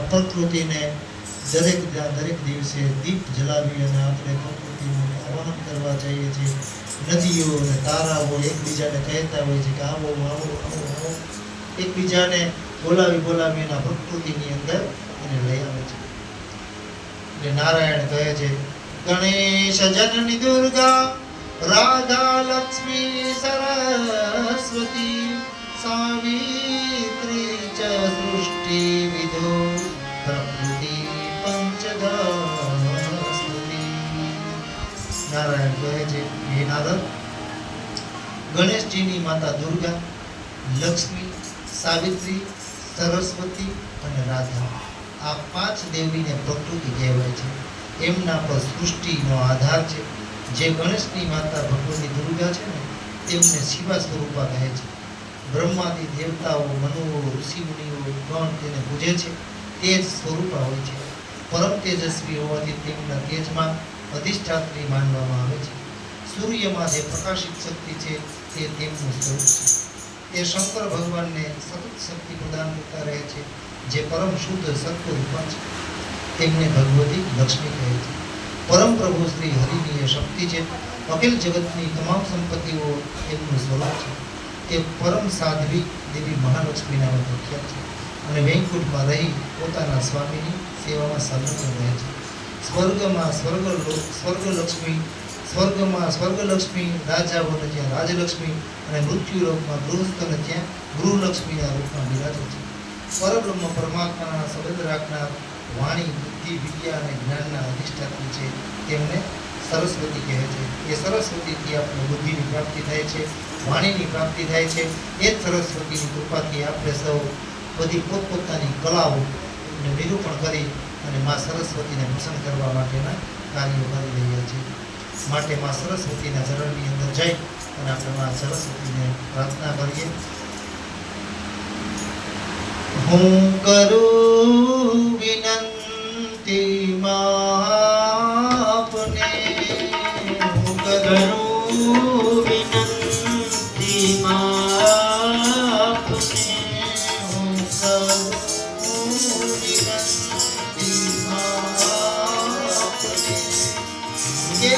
પ્રકૃતિને દરેક દિવસે દીપ જલાવી અને આપણે પ્રકૃતિનું આવાહન કરવા જઈએ છીએ. નદીઓ અને તારાઓ એકબીજાને કહેતા હોય છે કે આવો આવો આવો આવો, એકબીજાને બોલાવી એના પ્રકૃતિની અંદર એને લઈ આવે છે. એટલે નારાયણ કહે છે ગણેશ જનની દુર્ગા રાધા લક્ષ્મી સરસ્વતી સાવિત્રી ચ સૃષ્ટિ વિદો પ્રકૃતિ પંચદા સ્તુતિ. નારાયણ કહે છે હે નારદ, ગણેશજીની માતા દુર્ગા, લક્ષ્મી, સાવિત્રી, સરસ્વતી અને રાધા, આ પાંચ દેવીને પ્રકૃતિ કહેવાય છે. એમના પર સૃષ્ટિનો આધાર છે. જે ગણેશની માતા ભગવતી દુર્ગા છે ને, તેમને શિવા સ્વરૂપા કહે છે. બ્રહ્માદી દેવતાઓ, મનુઓ, ઋષિમુનિઓ ગણ તેને પૂજે છે. તે જ સ્વરૂપા હોય છે. પરમ તેજસ્વી હોવાથી તેમના તેજમાં અધિષ્ઠાત્રી માનવામાં આવે છે. સૂર્યમાં જે પ્રકાશિત શક્તિ છે તે તેમનું સ્વરૂપ છે. તે શંકર ભગવાનને સતત શક્તિ પ્રદાન કરતા રહે છે. જે પરમ શુદ્ધ સત્વરૂપા છે તેમને ભગવતી લક્ષ્મી કહે છે. પરમ પ્રભુ શ્રી હરિની એ શક્તિ છે. અખિલ જગતની તમામ સંપત્તિઓ એમનું સ્વરૂપ છે. તે પરમ સાધ્વી દેવી મહાલક્ષ્મી નામે પ્રખ્યાત છે અને વૈકુંઠમાં રહી પોતાના સ્વામીની સેવામાં સંલગ્ન રહે છે. સ્વર્ગમાં સ્વર્ગલક્ષ્મી, રાજાઓને ત્યાં રાજલક્ષ્મી અને મૃત્યુલોકમાં ગૃહસ્થને ત્યાં ગૃહલક્ષ્મીના રૂપમાં બિરાજે છે. પરબ્રહ્મ પરમાત્માના સંબંધ રાખનાર વાણી, બુદ્ધિ, વિદ્યા અને જ્ઞાનના અધિષ્ઠાત્રી છે. તેમને સરસ્વતી કહે છે. એ સરસ્વતીથી આપણે બુદ્ધિની પ્રાપ્તિ થાય છે, વાણીની પ્રાપ્તિ થાય છે. એ જ સરસ્વતીની કૃપાથી આપણે સૌ બધી પોતપોતાની કલાઓને નિરૂપણ કરી અને મા સરસ્વતીને પ્રસન્ન કરવા માટેના કાર્યો કરી રહ્યા છીએ. માટે મા સરસ્વતીના ચરણની અંદર જઈ અને આપણે મા સરસ્વતીને પ્રાર્થના કરીએ. હું કરું વિનંતી આપને, હું કરું વિનંતી આપને, હું કરું વિનંતી આપને કે